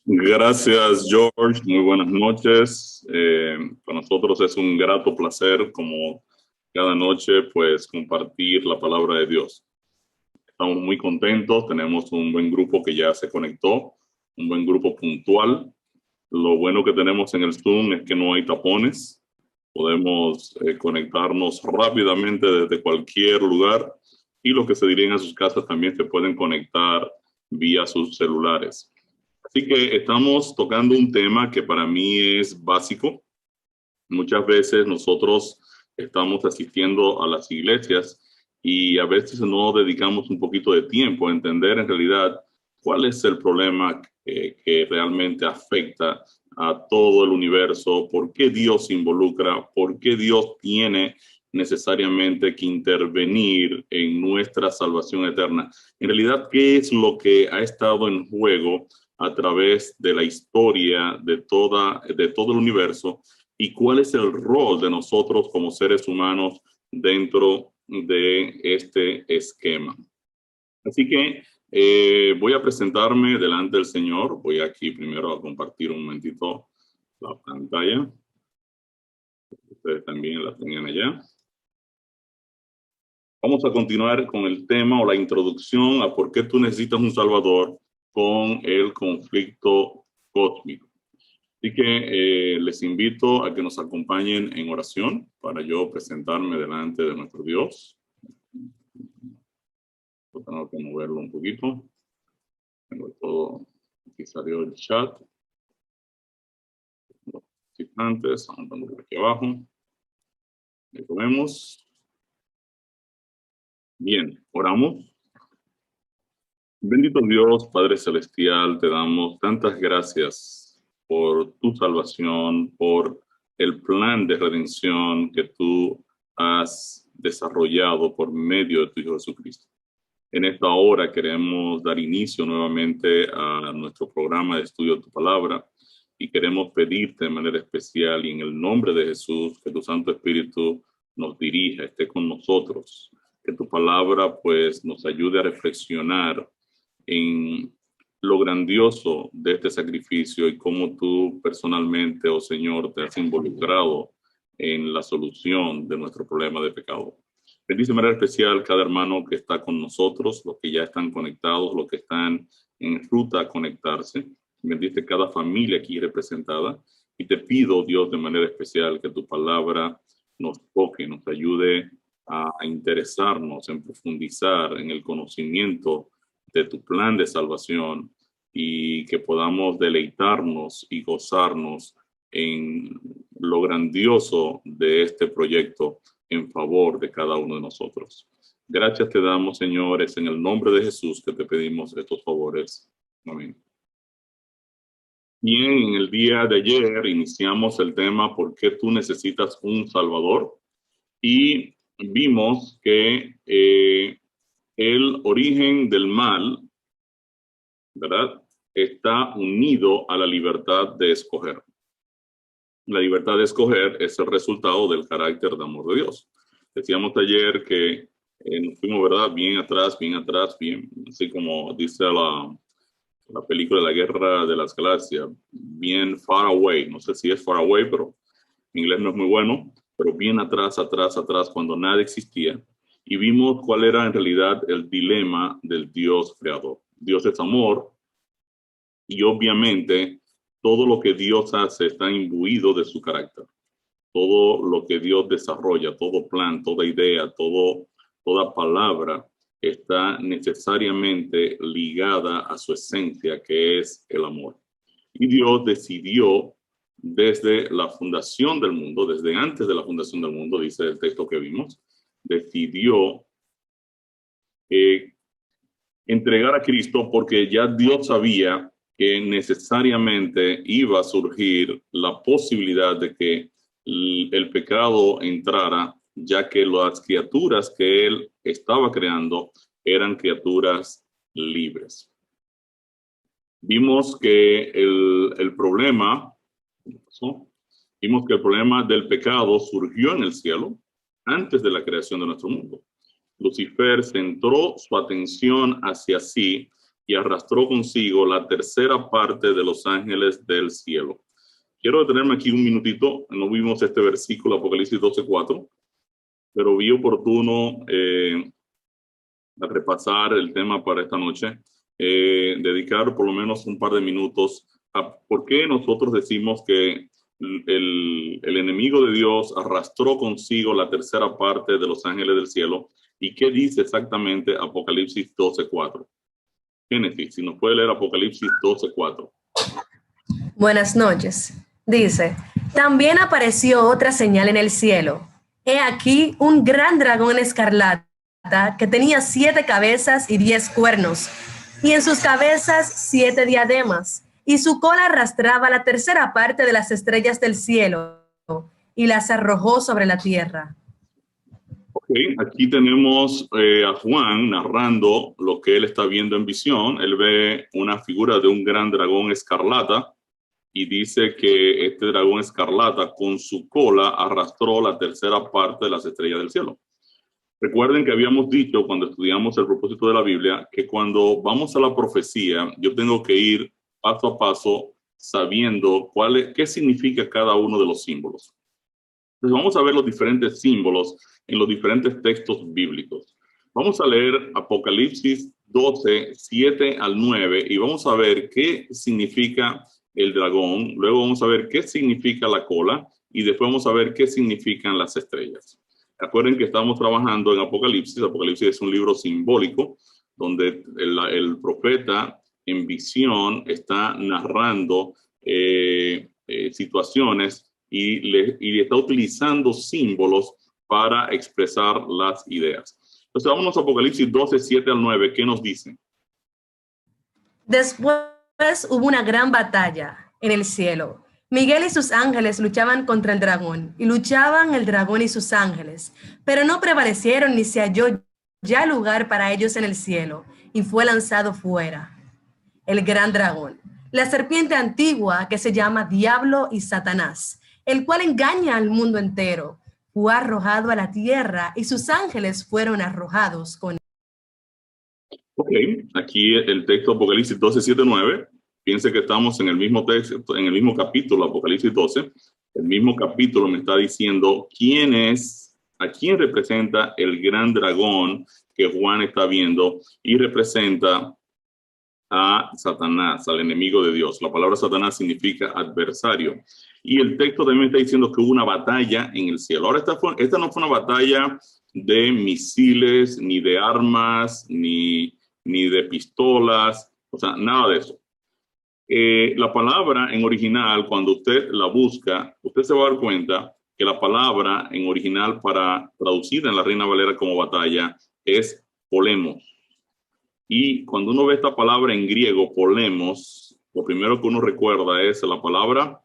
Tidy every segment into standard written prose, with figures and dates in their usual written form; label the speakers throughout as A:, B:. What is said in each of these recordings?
A: Gracias, George. Muy buenas noches. Para nosotros es un grato placer, como cada noche, pues compartir la palabra de Dios. Estamos muy contentos. Tenemos un buen grupo que ya se conectó, un buen grupo puntual. Lo bueno que tenemos en el Zoom es que no hay tapones. Podemos conectarnos rápidamente desde cualquier lugar y los que se dirigen a sus casas también se pueden conectar vía sus celulares. Así que estamos tocando un tema que para mí es básico. Muchas veces nosotros estamos asistiendo a las iglesias y a veces no dedicamos un poquito de tiempo a entender en realidad cuál es el problema que realmente afecta a todo el universo, por qué Dios se involucra, por qué Dios tiene necesariamente que intervenir en nuestra salvación eterna. En realidad, ¿qué es lo que ha estado en juego a través de la historia de todo el universo? ¿Y cuál es el rol de nosotros como seres humanos dentro de este esquema? Así que voy a presentarme delante del Señor. Voy aquí primero a compartir un momentito la pantalla. Ustedes también la tenían allá. Vamos a continuar con el tema o la introducción a por qué tú necesitas un Salvador con el conflicto cósmico. Así que les invito a que nos acompañen en oración para yo presentarme delante de nuestro Dios. Tengo que moverlo un poquito. Tengo todo. Aquí salió el chat. Los participantes, vamos por aquí abajo. Ahí lo vemos. Bien, oramos. Bendito Dios, Padre Celestial, te damos tantas gracias por tu salvación, por el plan de redención que tú has desarrollado por medio de tu Hijo Jesucristo. En esta hora queremos dar inicio nuevamente a nuestro programa de estudio de tu palabra y queremos pedirte de manera especial y en el nombre de Jesús que tu Santo Espíritu nos dirija, esté con nosotros, que tu palabra pues nos ayude a reflexionar en lo grandioso de este sacrificio y cómo tú personalmente, oh Señor, te has involucrado en la solución de nuestro problema de pecado. Bendice de manera especial cada hermano que está con nosotros, los que ya están conectados, los que están en ruta a conectarse. Bendice cada familia aquí representada. Y te pido, Dios, de manera especial que tu palabra nos toque, nos ayude a interesarnos, en profundizar en el conocimiento de tu plan de salvación y que podamos deleitarnos y gozarnos en lo grandioso de este proyecto en favor de cada uno de nosotros. Gracias te damos, señores, en el nombre de Jesús que te pedimos estos favores. Amén. Bien, en el día de ayer iniciamos el tema ¿por qué tú necesitas un Salvador? Y vimos que el origen del mal, ¿verdad?, está unido a la libertad de escoger. La libertad de escoger es el resultado del carácter de amor de Dios. Decíamos ayer que nos fuimos, ¿verdad?, bien atrás, bien, así como dice la película de la Guerra de las Galaxias, bien far away. No sé si es far away, pero mi inglés no es muy bueno, pero bien atrás, cuando nada existía. Y vimos cuál era en realidad el dilema del Dios creador. Dios es amor y obviamente todo lo que Dios hace está imbuido de su carácter. Todo lo que Dios desarrolla, todo plan, toda idea, toda palabra está necesariamente ligada a su esencia, que es el amor. Y Dios decidió desde la fundación del mundo, desde antes de la fundación del mundo, dice el texto que vimos, decidió entregar a Cristo porque ya Dios sabía que necesariamente iba a surgir la posibilidad de que el pecado entrara, ya que las criaturas que él estaba creando eran criaturas libres. Vimos que el problema, vimos que el problema del pecado surgió en el cielo antes de la creación de nuestro mundo. Lucifer centró su atención hacia sí y arrastró consigo la tercera parte de los ángeles del cielo. Quiero detenerme aquí un minutito. No vimos este versículo, Apocalipsis 12:4, pero vi oportuno a repasar el tema para esta noche, dedicar por lo menos un par de minutos a por qué nosotros decimos que el enemigo de Dios arrastró consigo la tercera parte de los ángeles del cielo y qué dice exactamente Apocalipsis 12:4. Génesis, si nos puede leer Apocalipsis 12:4.
B: Buenas noches. Dice, también apareció otra señal en el cielo. He aquí un gran dragón en escarlata que tenía 7 cabezas y 10 cuernos, y en sus cabezas 7 diademas, y su cola arrastraba la tercera parte de las estrellas del cielo, y las arrojó sobre la tierra.
A: Ok, aquí tenemos a Juan narrando lo que él está viendo en visión. Él ve una figura de un gran dragón escarlata y dice que este dragón escarlata con su cola arrastró la tercera parte de las estrellas del cielo. Recuerden que habíamos dicho cuando estudiamos el propósito de la Biblia que cuando vamos a la profecía yo tengo que ir paso a paso sabiendo qué significa cada uno de los símbolos. Entonces vamos a ver los diferentes símbolos en los diferentes textos bíblicos. Vamos a leer Apocalipsis 12:7-9 y vamos a ver qué significa el dragón. Luego vamos a ver qué significa la cola y después vamos a ver qué significan las estrellas. Recuerden que estamos trabajando en Apocalipsis. Apocalipsis es un libro simbólico donde el profeta en visión está narrando situaciones y está utilizando símbolos para expresar las ideas. Entonces, vámonos a Apocalipsis 12:7-9. ¿Qué nos dice?
B: Después hubo una gran batalla en el cielo. Miguel y sus ángeles luchaban contra el dragón, y luchaban el dragón y sus ángeles, pero no prevalecieron ni se halló ya lugar para ellos en el cielo, y fue lanzado fuera el gran dragón, la serpiente antigua que se llama Diablo y Satanás, el cual engaña al mundo entero. Fue arrojado a la tierra y sus ángeles fueron arrojados con él.
A: Ok, aquí el texto Apocalipsis 12:7-9. Piense que estamos en el mismo texto, en el mismo capítulo, Apocalipsis 12. El mismo capítulo me está diciendo a quién representa el gran dragón que Juan está viendo y representa a Satanás, al enemigo de Dios. La palabra Satanás significa adversario. Y el texto también está diciendo que hubo una batalla en el cielo. Ahora, esta no fue una batalla de misiles, ni de armas, ni de pistolas, o sea, nada de eso. La palabra en original, cuando usted la busca, usted se va a dar cuenta que la palabra en original traducida en la Reina Valera como batalla es polemos. Y cuando uno ve esta palabra en griego, polemos, lo primero que uno recuerda es la palabra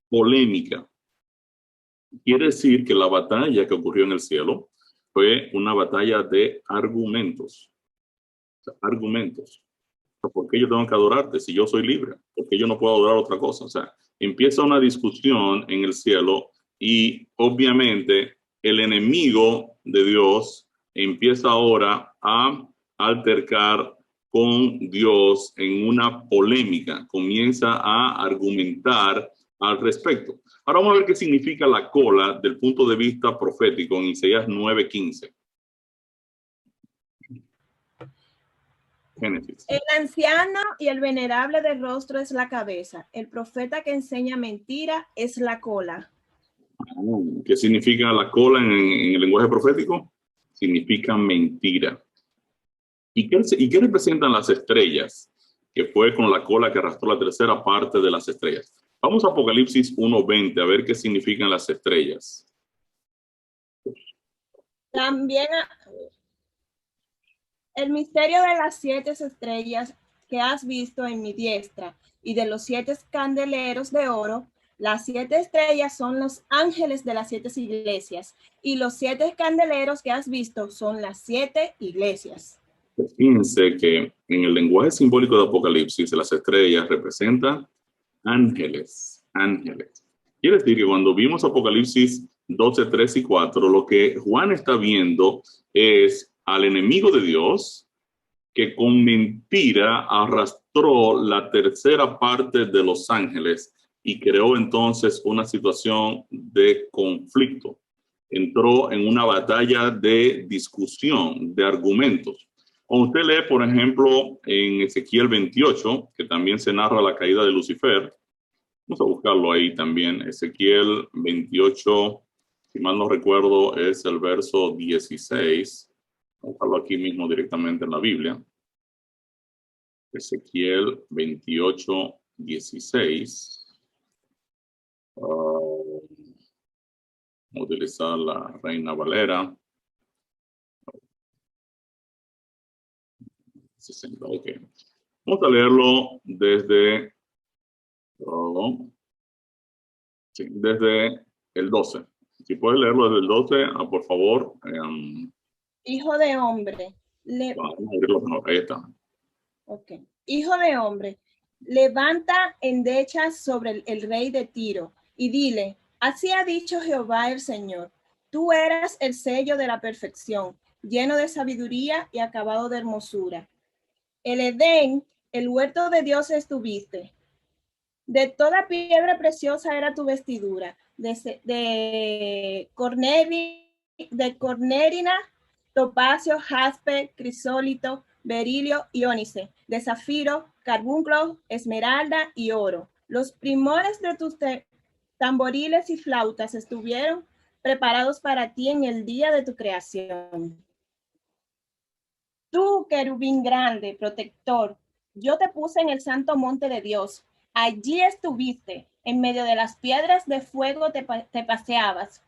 A: polémica. Quiere decir que la batalla que ocurrió en el cielo fue una batalla de argumentos. O sea, argumentos. ¿Por qué yo tengo que adorarte si yo soy libre? ¿Por qué yo no puedo adorar otra cosa? O sea, empieza una discusión en el cielo y obviamente el enemigo de Dios empieza ahora a altercar con Dios en una polémica, comienza a argumentar al respecto. Ahora vamos a ver qué significa la cola del punto de vista profético en Isaías 9:15. Génesis.
C: El anciano y el venerable de rostro es la cabeza. El profeta que enseña mentira es la cola.
A: ¿Qué significa la cola en el lenguaje profético? Significa mentira. ¿Y qué representan las estrellas? Que fue con la cola que arrastró la tercera parte de las estrellas. Vamos a Apocalipsis 1:20 a ver qué significan las estrellas.
C: También el misterio de las 7 estrellas que has visto en mi diestra y de los 7 candeleros de oro. Las 7 estrellas son los ángeles de las 7 iglesias y los 7 candeleros que has visto son las 7 iglesias.
A: Fíjense que en el lenguaje simbólico de Apocalipsis, las estrellas representan ángeles, ángeles. Quiere decir que cuando vimos Apocalipsis 12:3-4, lo que Juan está viendo es al enemigo de Dios que con mentira arrastró la tercera parte de los ángeles y creó entonces una situación de conflicto. Entró en una batalla de discusión, de argumentos. Cuando usted lee, por ejemplo, en Ezequiel 28, que también se narra la caída de Lucifer, vamos a buscarlo ahí también. Ezequiel 28, si mal no recuerdo, es el verso 16. Vamos a buscarlo aquí mismo directamente en la Biblia. Ezequiel 28, 16. Vamos a utilizar la Reina Valera. 60, ok. Vamos a leerlo desde el 12. Si puedes leerlo desde el 12, por favor.
C: Hijo de hombre.
A: Vamos a abrirlo mejor. Ahí está.
C: Okay. Hijo de hombre, levanta endechas sobre el rey de Tiro y dile, así ha dicho Jehová el Señor, tú eras el sello de la perfección, lleno de sabiduría y acabado de hermosura. El Edén, el huerto de Dios estuviste. De toda piedra preciosa era tu vestidura, de cornerina, topacio, jaspe, crisólito, berilio y ónice, de zafiro, carbunclo, esmeralda y oro. Los primores de tus tamboriles y flautas estuvieron preparados para ti en el día de tu creación. Tú, querubín grande, protector, yo te puse en el santo monte de Dios. Allí estuviste, en medio de las piedras de fuego te paseabas.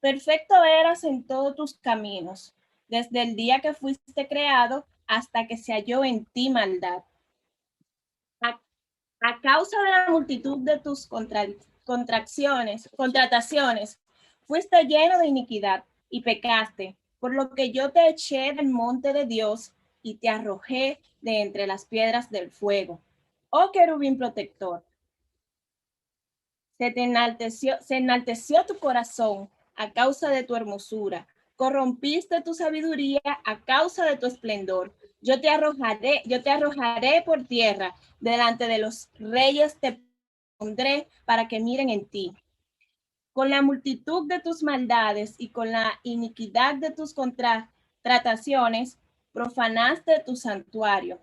C: Perfecto eras en todos tus caminos, desde el día que fuiste creado hasta que se halló en ti maldad. A causa de la multitud de tus contrataciones, fuiste lleno de iniquidad y pecaste, por lo que yo te eché del monte de Dios y te arrojé de entre las piedras del fuego. Oh querubín protector, se enalteció tu corazón a causa de tu hermosura, corrompiste tu sabiduría a causa de tu esplendor. Yo te arrojaré por tierra, delante de los reyes te pondré para que miren en ti. Con la multitud de tus maldades y con la iniquidad de tus contrataciones, profanaste tu santuario.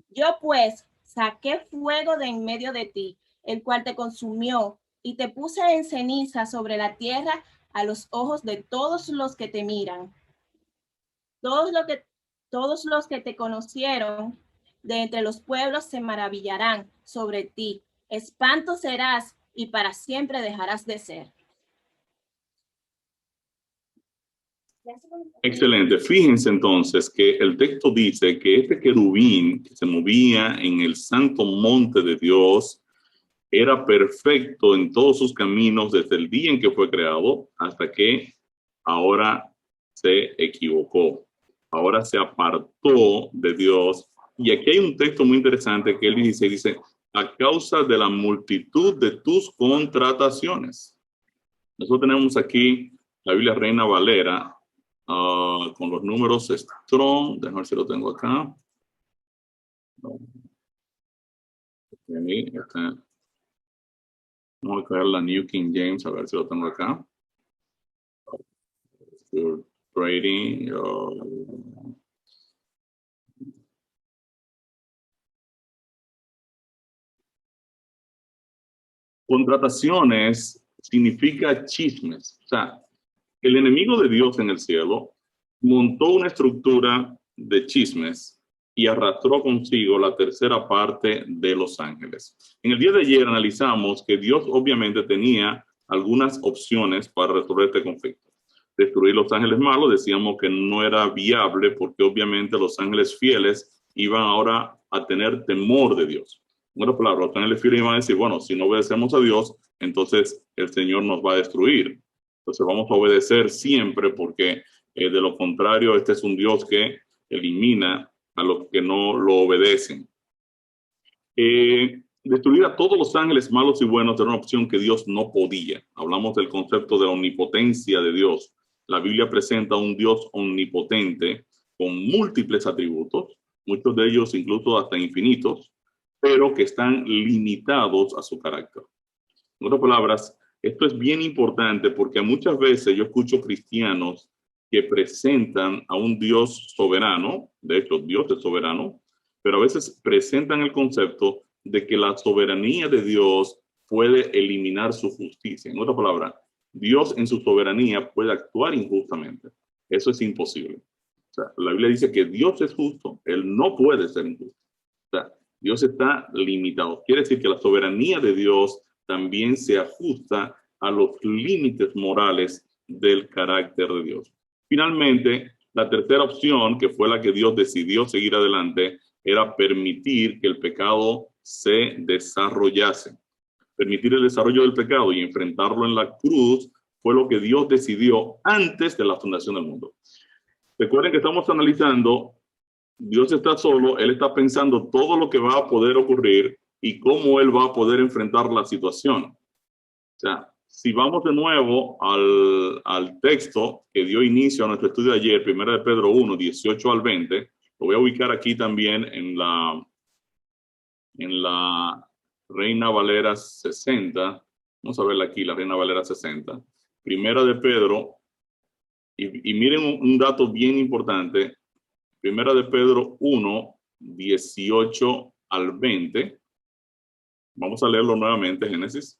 C: Yo pues saqué fuego de en medio de ti, el cual te consumió, y te puse en ceniza sobre la tierra a los ojos de todos los que te miran. Todos los que te conocieron de entre los pueblos se maravillarán sobre ti. Espanto serás y para siempre dejarás de ser.
A: Excelente. Fíjense entonces que el texto dice que este querubín que se movía en el santo monte de Dios era perfecto en todos sus caminos desde el día en que fue creado hasta que ahora se equivocó. Ahora se apartó de Dios. Y aquí hay un texto muy interesante que él dice, a causa de la multitud de tus contrataciones. Nosotros tenemos aquí la Biblia Reina Valera, con los números strong. Déjame ver si lo tengo acá. Okay, acá. Vamos a crear la New King James, a ver si lo tengo acá. Trading. Contrataciones significa chismes. O sea, el enemigo de Dios en el cielo montó una estructura de chismes y arrastró consigo la tercera parte de los ángeles. En el día de ayer analizamos que Dios obviamente tenía algunas opciones para resolver este conflicto. Destruir los ángeles malos, decíamos que no era viable porque obviamente los ángeles fieles iban ahora a tener temor de Dios. En otras palabras, los ángeles fieles iban a decir, bueno, si no obedecemos a Dios, entonces el Señor nos va a destruir. Entonces vamos a obedecer siempre porque de lo contrario, este es un Dios que elimina a los que no lo obedecen. Destruir a todos los ángeles malos y buenos era una opción que Dios no podía. Hablamos del concepto de la omnipotencia de Dios. La Biblia presenta un Dios omnipotente con múltiples atributos, muchos de ellos incluso hasta infinitos, pero que están limitados a su carácter. En otras palabras, esto es bien importante porque muchas veces yo escucho cristianos que presentan a un Dios soberano, de hecho Dios es soberano, pero a veces presentan el concepto de que la soberanía de Dios puede eliminar su justicia. En otras palabras, Dios en su soberanía puede actuar injustamente. Eso es imposible. O sea, la Biblia dice que Dios es justo, Él no puede ser injusto. O sea, Dios está limitado. Quiere decir que la soberanía de Dios también se ajusta a los límites morales del carácter de Dios. Finalmente, la tercera opción, que fue la que Dios decidió seguir adelante, era permitir que el pecado se desarrollase. Permitir el desarrollo del pecado y enfrentarlo en la cruz fue lo que Dios decidió antes de la fundación del mundo. Recuerden que estamos analizando, Dios está solo, Él está pensando todo lo que va a poder ocurrir y cómo Él va a poder enfrentar la situación. O sea, si vamos de nuevo al texto que dio inicio a nuestro estudio de ayer, 1 de Pedro 1, 18 al 20, lo voy a ubicar aquí también en la Reina Valera 60. Vamos a verla aquí, la Reina Valera 60. 1 de Pedro, y miren un dato bien importante. 1 de Pedro 1, 18 al 20. Vamos a leerlo nuevamente, Génesis.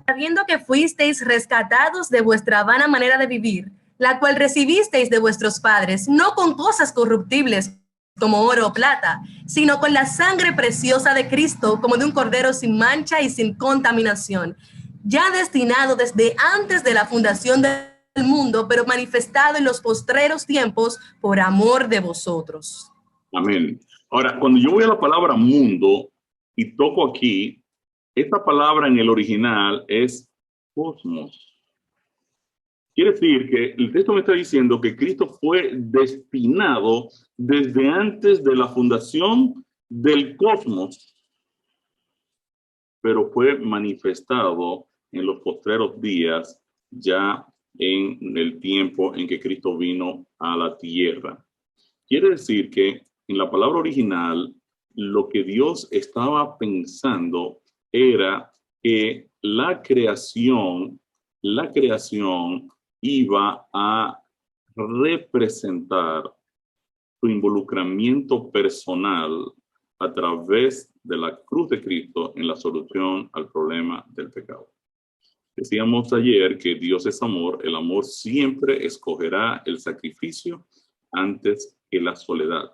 B: Sabiendo que fuisteis rescatados de vuestra vana manera de vivir, la cual recibisteis de vuestros padres, no con cosas corruptibles como oro o plata, sino con la sangre preciosa de Cristo, como de un cordero sin mancha y sin contaminación, ya destinado desde antes de la fundación del mundo, pero manifestado en los postreros tiempos por amor de vosotros.
A: Amén. Ahora, cuando yo voy a la palabra mundo y toco aquí, esta palabra en el original es cosmos. Quiere decir que el texto me está diciendo que Cristo fue destinado desde antes de la fundación del cosmos, pero fue manifestado en los postreros días, ya en el tiempo en que Cristo vino a la tierra. Quiere decir que en la palabra original, lo que Dios estaba pensando era que la creación iba a representar su involucramiento personal a través de la cruz de Cristo en la solución al problema del pecado. Decíamos ayer que Dios es amor, el amor siempre escogerá el sacrificio antes que la soledad.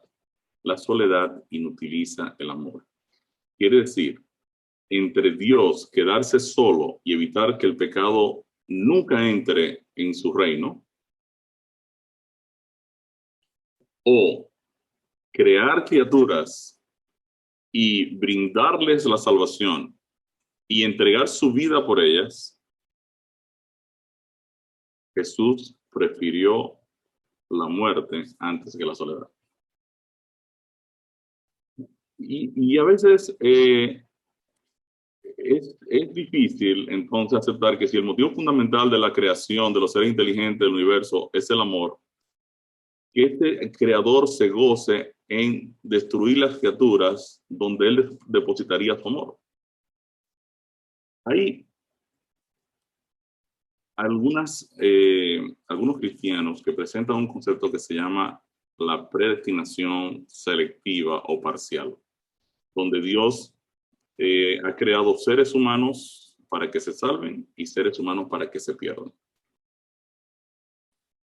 A: La soledad inutiliza el amor. Quiere decir, entre Dios quedarse solo y evitar que el pecado nunca entre en su reino, o crear criaturas y brindarles la salvación y entregar su vida por ellas, Jesús prefirió la muerte antes que la soledad. Y a veces es difícil entonces aceptar que si el motivo fundamental de la creación de los seres inteligentes del universo es el amor, que este creador se goce en destruir las criaturas donde él depositaría su amor. Hay algunos cristianos que presentan un concepto que se llama la predestinación selectiva o parcial, donde Dios ha creado seres humanos para que se salven y seres humanos para que se pierdan.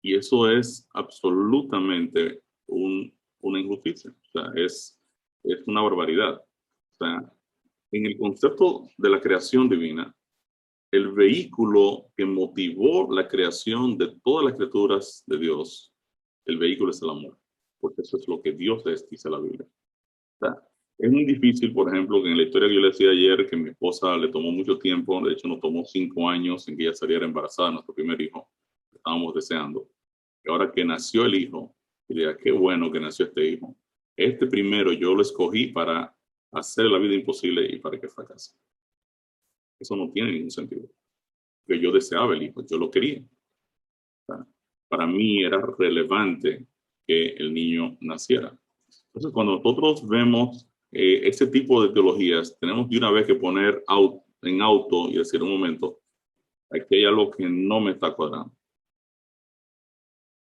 A: Y eso es absolutamente una injusticia. O sea, es una barbaridad. O sea, en el concepto de la creación divina, el vehículo que motivó la creación de todas las criaturas de Dios, el vehículo es el amor. Porque eso es lo que Dios es, dice la Biblia. O sea, es muy difícil, por ejemplo, que en la historia que yo le decía ayer, que mi esposa le tomó mucho tiempo, de hecho nos tomó 5 años en que ella saliera embarazada de nuestro primer hijo, que estábamos deseando. Y ahora que nació el hijo, y diga, qué bueno que nació este hijo. Este primero yo lo escogí para hacer la vida imposible y para que fracase. Eso no tiene ningún sentido. Porque yo deseaba el hijo, yo lo quería. O sea, para mí era relevante que el niño naciera. Entonces, cuando nosotros vemos ese tipo de teologías, tenemos de una vez que poner en auto y decir, un momento, aquí hay algo que no me está cuadrando.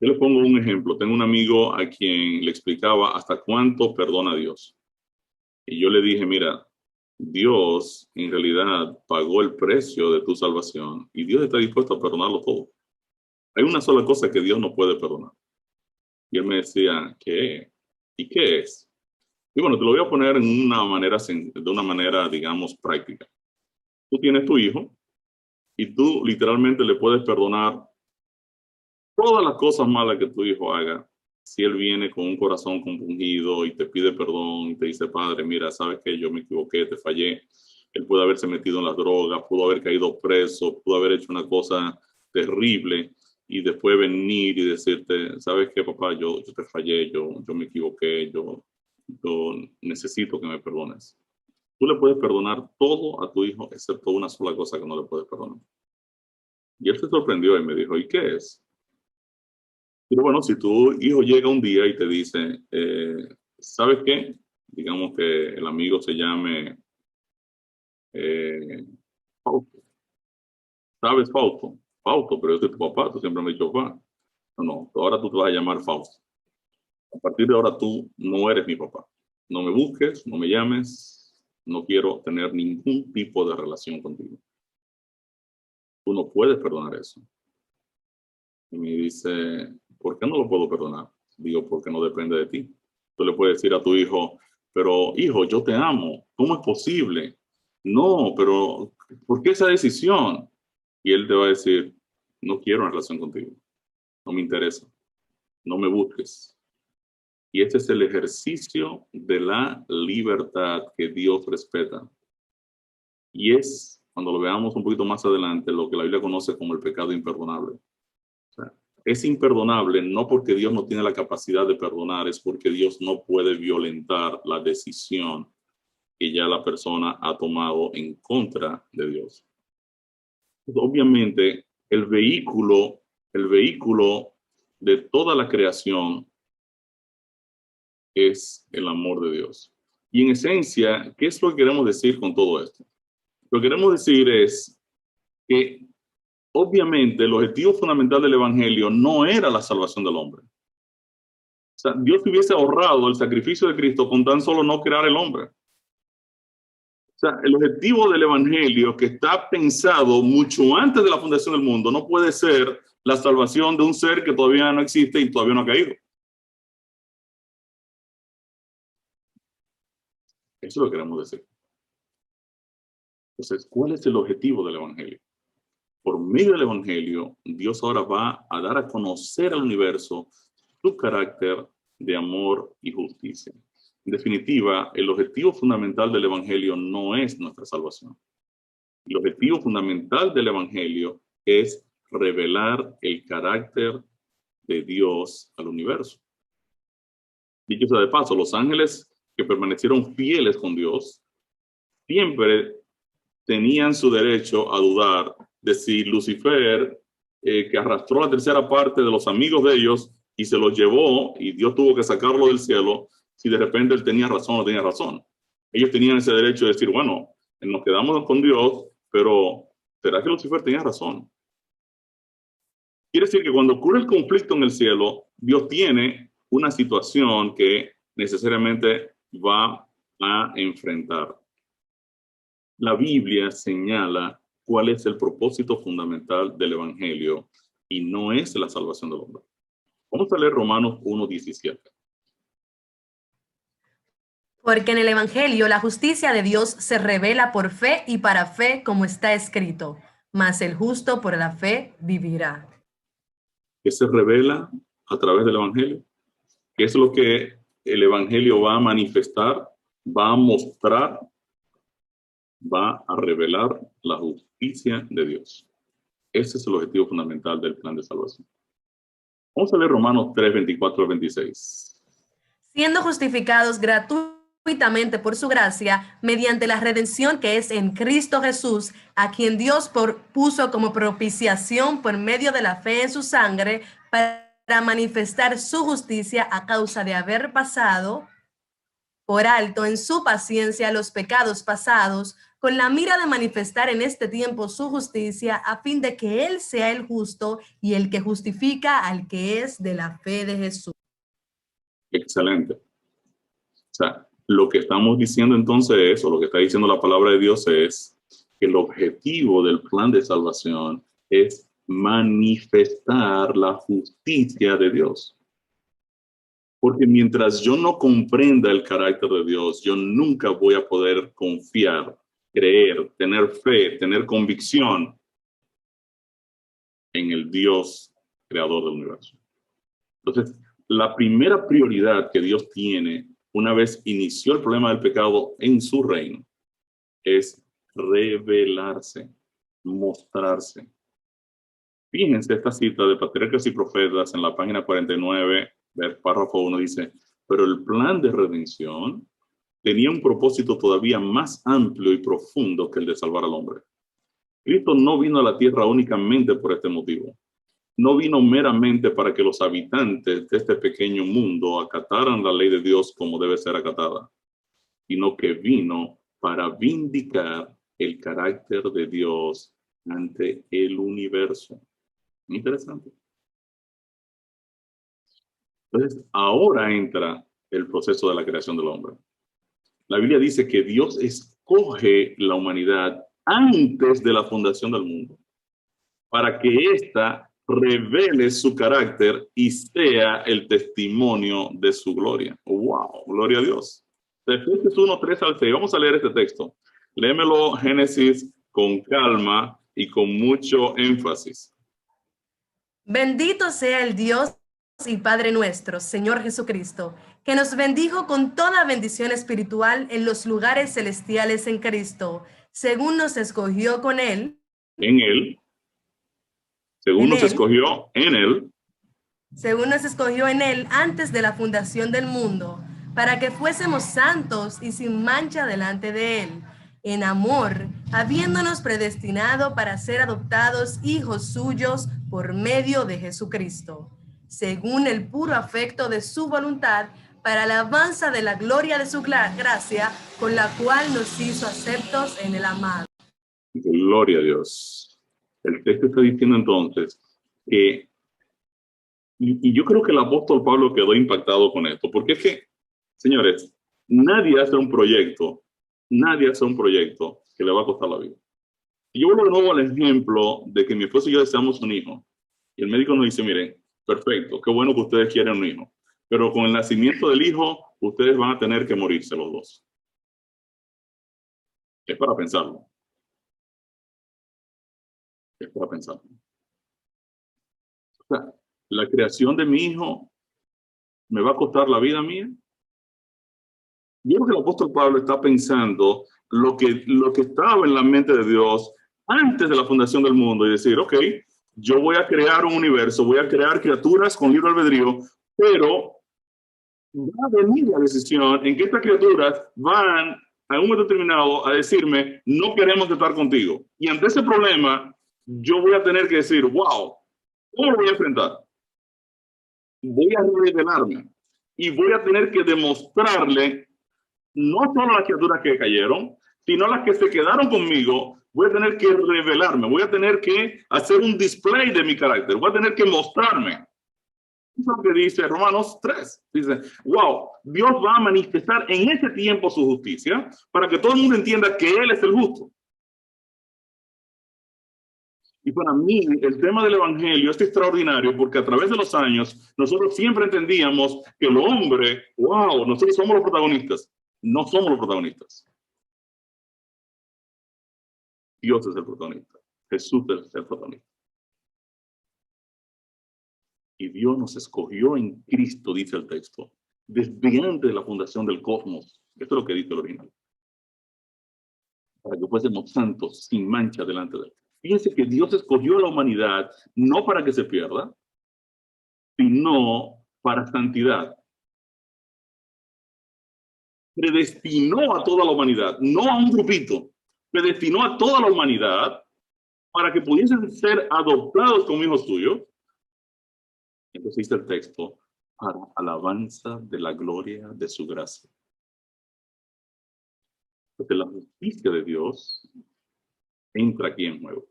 A: Yo le pongo un ejemplo. Tengo un amigo a quien le explicaba hasta cuánto perdona Dios. Y yo le dije, mira, Dios en realidad pagó el precio de tu salvación y Dios está dispuesto a perdonarlo todo. Hay una sola cosa que Dios no puede perdonar. Y él me decía, ¿qué? ¿Y qué es? Y bueno, te lo voy a poner en de una manera, digamos, práctica. Tú tienes tu hijo y tú literalmente le puedes perdonar todas las cosas malas que tu hijo haga. Si él viene con un corazón compungido y te pide perdón y te dice, padre, mira, sabes que yo me equivoqué, te fallé. Él puede haberse metido en las drogas, pudo haber caído preso, pudo haber hecho una cosa terrible y después venir y decirte, sabes qué, papá, yo te fallé, yo me equivoqué, yo necesito que me perdones. Tú le puedes perdonar todo a tu hijo, excepto una sola cosa que no le puedes perdonar. Y él se sorprendió y me dijo, ¿y qué es? Pero bueno, si tu hijo llega un día y te dice, ¿sabes qué? Digamos que el amigo se llame Fausto. ¿Sabes Fausto? Fausto, pero yo soy tu papá, tú siempre me has dicho papá. No, ahora tú te vas a llamar Fausto. A partir de ahora tú no eres mi papá. No me busques, no me llames, no quiero tener ningún tipo de relación contigo. Tú no puedes perdonar eso. Y me dice, ¿por qué no lo puedo perdonar? Digo, porque no depende de ti. Tú le puedes decir a tu hijo, pero hijo, yo te amo. ¿Cómo es posible? No, pero ¿por qué esa decisión? Y él te va a decir, no quiero una relación contigo. No me interesa. No me busques. Y este es el ejercicio de la libertad que Dios respeta. Y es, cuando lo veamos un poquito más adelante, lo que la Biblia conoce como el pecado imperdonable. O sea, es imperdonable no porque Dios no tiene la capacidad de perdonar, es porque Dios no puede violentar la decisión que ya la persona ha tomado en contra de Dios. Obviamente, el vehículo de toda la creación es el amor de Dios. Y en esencia, ¿qué es lo que queremos decir con todo esto? Lo que queremos decir es que obviamente el objetivo fundamental del Evangelio no era la salvación del hombre. O sea, Dios hubiese ahorrado el sacrificio de Cristo con tan solo no crear el hombre. O sea, el objetivo del Evangelio, que está pensado mucho antes de la fundación del mundo, no puede ser la salvación de un ser que todavía no existe y todavía no ha caído. Eso es lo que queremos decir. Entonces, ¿cuál es el objetivo del Evangelio? Por medio del Evangelio, Dios ahora va a dar a conocer al universo su carácter de amor y justicia. En definitiva, el objetivo fundamental del Evangelio no es nuestra salvación. El objetivo fundamental del Evangelio es revelar el carácter de Dios al universo. Dicho sea de paso, los ángeles que permanecieron fieles con Dios siempre tenían su derecho a dudar de si Lucifer, que arrastró la tercera parte de los amigos de ellos y se los llevó y Dios tuvo que sacarlo del cielo, si de repente él tenía razón o no tenía razón. Ellos tenían ese derecho de decir, bueno, nos quedamos con Dios, pero ¿será que Lucifer tenía razón? Quiere decir que cuando ocurre el conflicto en el cielo, Dios tiene una situación que necesariamente va a enfrentar. La Biblia señala cuál es el propósito fundamental del Evangelio y no es la salvación del hombre. Vamos a leer Romanos 1:17.
B: Porque en el Evangelio la justicia de Dios se revela por fe y para fe, como está escrito, mas el justo por la fe vivirá.
A: ¿Qué se revela a través del Evangelio? ¿Qué es lo que el Evangelio va a manifestar, va a mostrar, va a revelar la justicia de Dios? Ese es el objetivo fundamental del plan de salvación. Vamos a leer Romanos 3:24-26.
B: Siendo justificados gratuitamente por su gracia, mediante la redención que es en Cristo Jesús, a quien Dios puso como propiciación por medio de la fe en su sangre, para manifestar su justicia a causa de haber pasado por alto en su paciencia los pecados pasados, con la mira de manifestar en este tiempo su justicia, a fin de que Él sea el justo y el que justifica al que es de la fe de Jesús.
A: Excelente. O sea, lo que estamos diciendo entonces, o lo que está diciendo la palabra de Dios es que el objetivo del plan de salvación es manifestar la justicia de Dios. Porque mientras yo no comprenda el carácter de Dios, yo nunca voy a poder confiar, creer, tener fe, tener convicción en el Dios creador del universo. Entonces, la primera prioridad que Dios tiene una vez inició el problema del pecado en su reino es revelarse, mostrarse. Fíjense esta cita de Patriarcas y Profetas en la página 49, del párrafo 1, dice: pero el plan de redención tenía un propósito todavía más amplio y profundo que el de salvar al hombre. Cristo no vino a la tierra únicamente por este motivo. No vino meramente para que los habitantes de este pequeño mundo acataran la ley de Dios como debe ser acatada, sino que vino para vindicar el carácter de Dios ante el universo. Interesante. Entonces, ahora entra el proceso de la creación del hombre. La Biblia dice que Dios escoge la humanidad antes de la fundación del mundo, para que ésta revele su carácter y sea el testimonio de su gloria. ¡Wow! Gloria a Dios. Efesios 1, 3 al 6. Vamos a leer este texto. Léemelo, Génesis, con calma y con mucho énfasis.
B: Bendito sea el Dios y Padre nuestro, Señor Jesucristo, que nos bendijo con toda bendición espiritual en los lugares celestiales en Cristo, según nos escogió con Él.
A: En Él. Según nos escogió en Él.
B: Según nos escogió en Él antes de la fundación del mundo, para que fuésemos santos y sin mancha delante de Él, en amor, habiéndonos predestinado para ser adoptados hijos suyos por medio de Jesucristo, según el puro afecto de su voluntad, para la alabanza de la gloria de su gracia, con la cual nos hizo aceptos en el amado.
A: Gloria a Dios. El texto está diciendo entonces que, y yo creo que el apóstol Pablo quedó impactado con esto, porque es que, señores, nadie hace un proyecto que le va a costar la vida. Y yo vuelvo de nuevo al ejemplo de que mi esposo y yo deseamos un hijo, y el médico nos dice: miren, perfecto, qué bueno que ustedes quieren un hijo, pero con el nacimiento del hijo, ustedes van a tener que morirse los dos. Es para pensarlo. Es para pensarlo. O sea, la creación de mi hijo me va a costar la vida mía. Yo creo que el apóstol Pablo está pensando lo que estaba en la mente de Dios antes de la fundación del mundo, y decir: ok, yo voy a crear un universo, voy a crear criaturas con libre albedrío, pero va a venir la decisión en que estas criaturas van a un momento determinado a decirme: no queremos estar contigo. Y ante ese problema, yo voy a tener que decir: wow, ¿cómo lo voy a enfrentar? Voy a revelarme y voy a tener que demostrarle, no solo a las criaturas que cayeron, sino a las que se quedaron conmigo. Voy a tener que revelarme, voy a tener que hacer un display de mi carácter, voy a tener que mostrarme. Eso es lo que dice Romanos 3. Dice: wow, Dios va a manifestar en ese tiempo su justicia para que todo el mundo entienda que Él es el justo. Y para mí el tema del evangelio es extraordinario, porque a través de los años nosotros siempre entendíamos que el hombre, wow, nosotros somos los protagonistas. No somos los protagonistas. Dios es el protagonista. Jesús es el protagonista. Y Dios nos escogió en Cristo, dice el texto, desde antes de la fundación del cosmos. Esto es lo que dice el original. Para que fuésemos santos, sin mancha delante de Él. Fíjense que Dios escogió a la humanidad no para que se pierda, sino para santidad. Predestinó a toda la humanidad, no a un grupito. Predestinó a toda la humanidad para que pudiesen ser adoptados como hijos suyos. Entonces dice el texto: para alabanza de la gloria de su gracia. Entonces la justicia de Dios entra aquí en juego.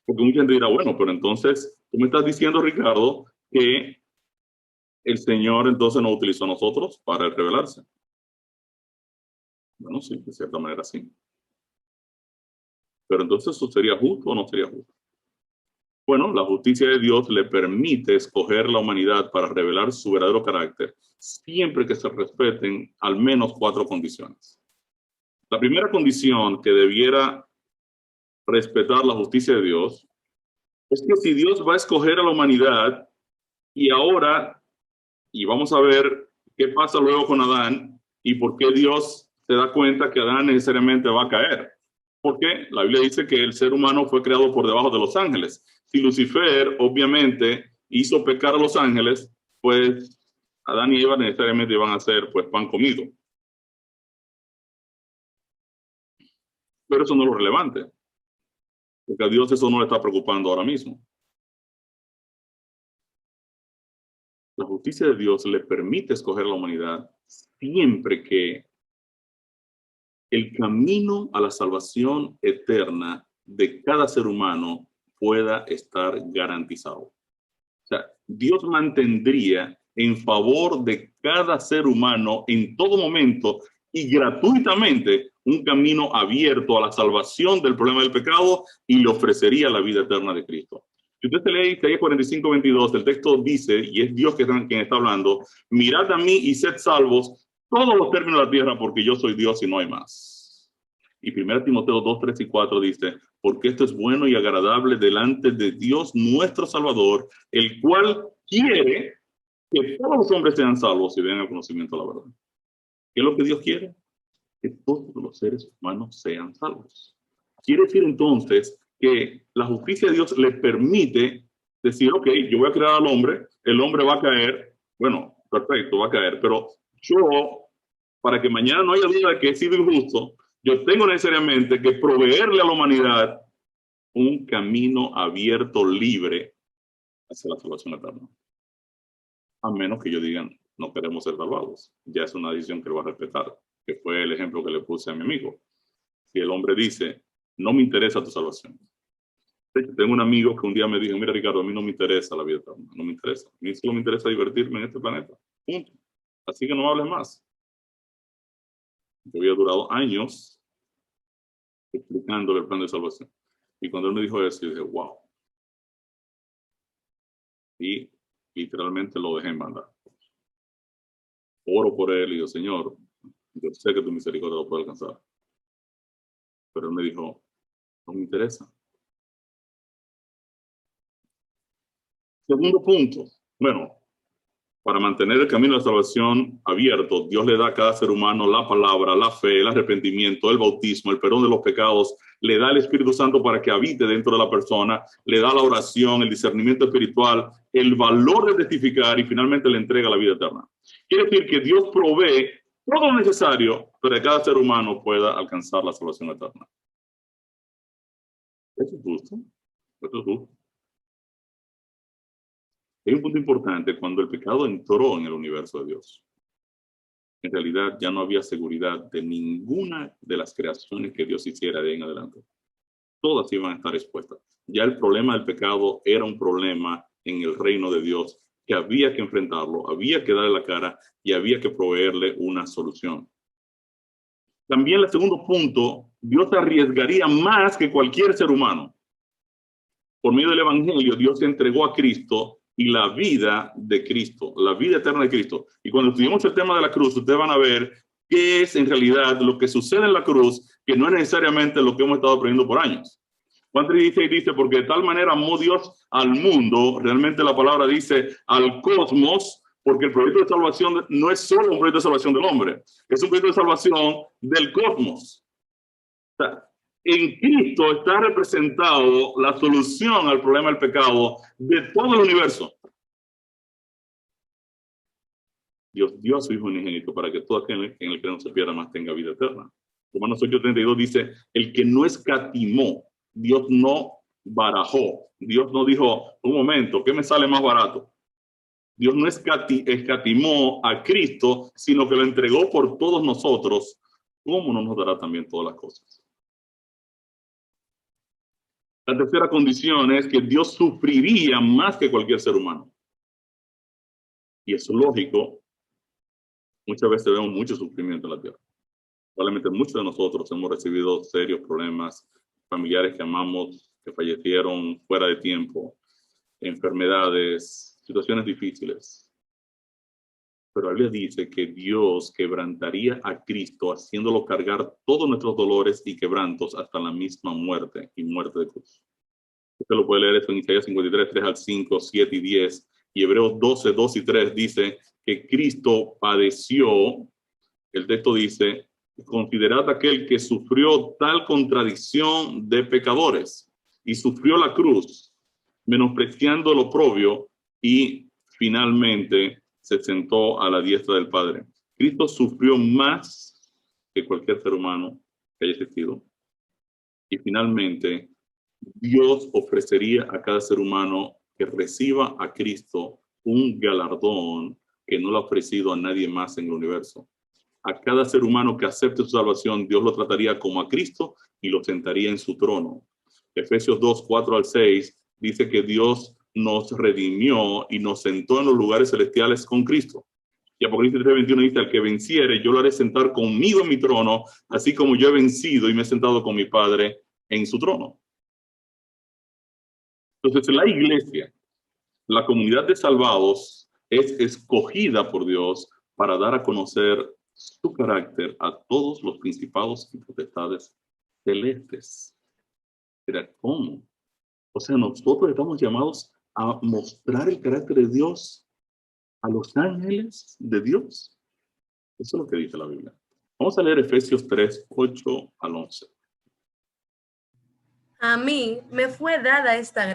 A: Porque mucha gente dirá, bueno, pero entonces tú me estás diciendo, Ricardo, que el Señor entonces nos utilizó a nosotros para revelarse. Bueno, sí, de cierta manera sí. Pero entonces, ¿eso sería justo o no sería justo? Bueno, la justicia de Dios le permite escoger la humanidad para revelar su verdadero carácter, siempre que se respeten al menos 4 condiciones. La primera condición que debiera respetar la justicia de Dios es que si Dios va a escoger a la humanidad y ahora, y vamos a ver qué pasa luego con Adán y por qué Dios se da cuenta que Adán necesariamente va a caer. Porque la Biblia dice que el ser humano fue creado por debajo de los ángeles. Si Lucifer, obviamente, hizo pecar a los ángeles, pues Adán y Eva necesariamente iban a ser pues pan comido. Pero eso no es lo relevante. Porque a Dios eso no le está preocupando ahora mismo. La justicia de Dios le permite escoger a la humanidad siempre que el camino a la salvación eterna de cada ser humano pueda estar garantizado. O sea, Dios mantendría en favor de cada ser humano en todo momento y gratuitamente un camino abierto a la salvación del problema del pecado y le ofrecería la vida eterna de Cristo. Si usted se lee Isaías 45:22, el texto dice, y es Dios quien está hablando, mirad a mí y sed salvos todos los términos de la tierra, porque yo soy Dios y no hay más. Y 1 Timoteo 2:3 y 4 dice, porque esto es bueno y agradable delante de Dios nuestro Salvador, el cual quiere que todos los hombres sean salvos y vengan al conocimiento de la verdad. ¿Qué es lo que Dios quiere? Que todos los seres humanos sean salvos. Quiere decir entonces que la justicia de Dios le permite decir, ok, yo voy a crear al hombre, el hombre va a caer, bueno, perfecto, va a caer, pero yo, para que mañana no haya duda de que he sido injusto, yo tengo necesariamente que proveerle a la humanidad un camino abierto, libre, hacia la salvación eterna. A menos que ellos digan, no queremos ser salvados. Ya es una decisión que él va a respetar, que fue el ejemplo que le puse a mi amigo. Si el hombre dice, no me interesa tu salvación. Tengo un amigo que un día me dijo, mira Ricardo, a mí no me interesa la vida eterna, no me interesa. A mí solo me interesa divertirme en este planeta. Punto. Así que no me hables más. Yo había durado años explicándole el plan de salvación. Y cuando él me dijo eso, yo dije, wow. Y literalmente lo dejé en banda. Oro por él y digo, Señor, yo sé que tu misericordia lo puede alcanzar. Pero él me dijo, no me interesa. Segundo punto. Bueno, para mantener el camino de salvación abierto, Dios le da a cada ser humano la palabra, la fe, el arrepentimiento, el bautismo, el perdón de los pecados, le da el Espíritu Santo para que habite dentro de la persona, le da la oración, el discernimiento espiritual, el valor de testificar y finalmente le entrega la vida eterna. Quiere decir que Dios provee todo lo necesario para que cada ser humano pueda alcanzar la salvación eterna. ¿Eso es justo? ¿Eso es justo? Hay un punto importante, cuando el pecado entró en el universo de Dios, en realidad ya no había seguridad de ninguna de las creaciones que Dios hiciera de ahí en adelante. Todas iban a estar expuestas. Ya el problema del pecado era un problema en el reino de Dios que había que enfrentarlo, había que darle la cara y había que proveerle una solución. También el segundo punto, Dios arriesgaría más que cualquier ser humano. Por medio del Evangelio, Dios entregó a Cristo y la vida de Cristo, la vida eterna de Cristo. Y cuando estudiamos el tema de la cruz, ustedes van a ver qué es en realidad lo que sucede en la cruz, que no es necesariamente lo que hemos estado aprendiendo por años. Juan 3:16 dice, porque de tal manera amó Dios al mundo, realmente la palabra dice al cosmos, porque el proyecto de salvación no es solo un proyecto de salvación del hombre, es un proyecto de salvación del cosmos. O sea, en Cristo está representado la solución al problema del pecado de todo el universo. Dios dio a su Hijo unigénito para que todo aquel en el que no se pierda más tenga vida eterna. Romanos 8:32 dice, el que no escatimó, Dios no barajó, Dios no dijo, un momento, ¿qué me sale más barato? Dios no escatimó a Cristo, sino que lo entregó por todos nosotros ¿cómo no nos dará también todas las cosas? La tercera condición es que Dios sufriría más que cualquier ser humano. Y es lógico, muchas veces vemos mucho sufrimiento en la tierra. Probablemente muchos de nosotros hemos recibido serios problemas, familiares que amamos, que fallecieron fuera de tiempo, enfermedades, situaciones difíciles. Pero la Biblia dice que Dios quebrantaría a Cristo, haciéndolo cargar todos nuestros dolores y quebrantos hasta la misma muerte y muerte de cruz. Usted lo puede leer esto en Isaías 53, 3 al 5, 7 y 10. Y Hebreos 12, 2 y 3 dice que Cristo padeció. El texto dice, considerad aquel que sufrió tal contradicción de pecadores y sufrió la cruz, menospreciando lo oprobio y finalmente se sentó a la diestra del Padre. Cristo sufrió más que cualquier ser humano que haya existido. Y finalmente, Dios ofrecería a cada ser humano que reciba a Cristo un galardón que no lo ha ofrecido a nadie más en el universo. A cada ser humano que acepte su salvación, Dios lo trataría como a Cristo y lo sentaría en su trono. Efesios 2, 4 al 6 dice que Dios nos redimió y nos sentó en los lugares celestiales con Cristo. Y Apocalipsis 3, 21 dice, al que venciere, yo lo haré sentar conmigo en mi trono, así como yo he vencido y me he sentado con mi Padre en su trono. Entonces, la iglesia, la comunidad de salvados, es escogida por Dios para dar a conocer su carácter a todos los principados y potestades celestes. ¿Pero cómo? O sea, nosotros estamos llamados a mostrar el carácter de Dios a los ángeles de Dios. Eso es lo que dice la Biblia. Vamos a leer Efesios 3, 8 al 11.
B: A mí me fue dada esta